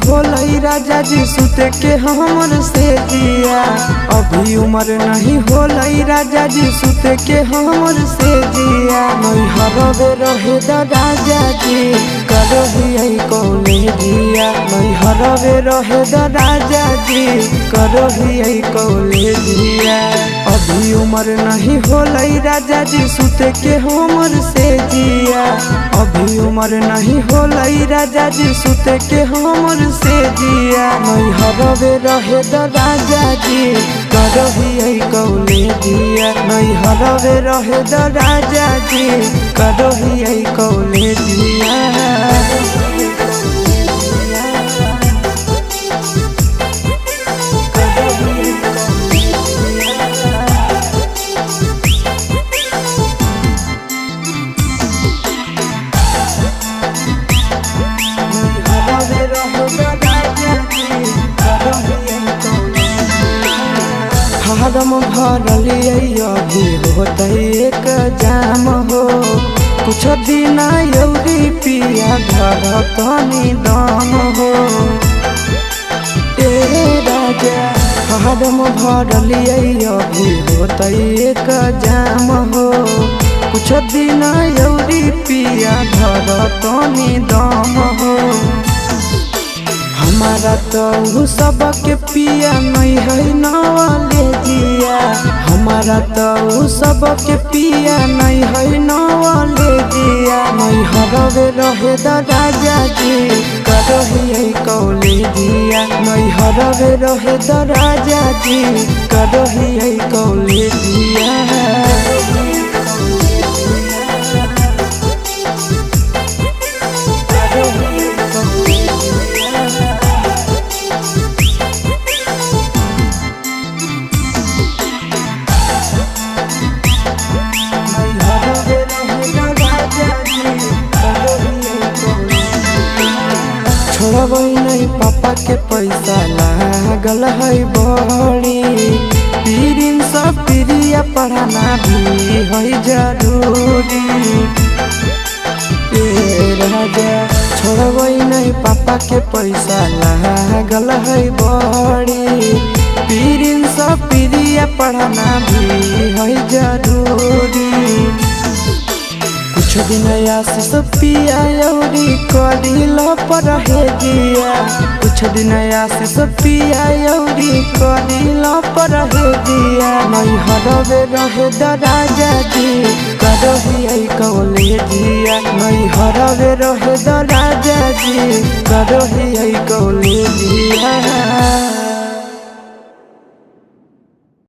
होलई राजा जी सुते के हमर से जिया। अभी उम्र नहीं होलई राजा जी सुते के हमर से जिया। नहीं हरवे रहे द राजा जी करही कॉलेजिया। नहीं हरवे रहे द राजा जी करही कॉलेजिया। अभी उम्र नहीं होलई राजा जी सुते के हमर से जिया। अभी उम्र नहीं होलई राजा जी सुते के हमर से जिया। नहीं हरवे रहे द राजा जी करही कॉलेजिया। नहीं हरवे रहे द राजा जी करही कॉलेजिया। फारम भरलिए अभी होते एक जाम हो। कुछ दिन यौरी पिया घर तनी दम हो। ए राजा फारम भरलिए अभी होते एक जाम हो। कुछ दिन यौरी पिया घर तनी दम हो। हमारा तो सबके पिया नहीं है नवाले जिया। हमारा तो सबके पिया नहीं है नवाले जिया। नहीं हरवे रहे द राजा जी करही कॉलेजिया। नहीं हरवे रहे द राजा जी करही कॉलेजिया। छोड़बै नहीं पापा के पैसा लागल है बड़ी। पीरिन सब प्रिया पढ़ाना भी है जरूरी। राजा छोड़बै नहीं पापा के पैसा लागल है बड़ी। पीरिन सब प्रिया पढ़ाना भी है जरूरी। कुछ दिन आशीष पिया यौरी करिल पर हे जिया। कुछ दिन आशीष पिया यौरी करिल पर हे जिया। नहीं हरवे रहे द राजा जी करही कॉलेजिया। नहीं हरवे रहे द राजा जी करही कॉलेजिया।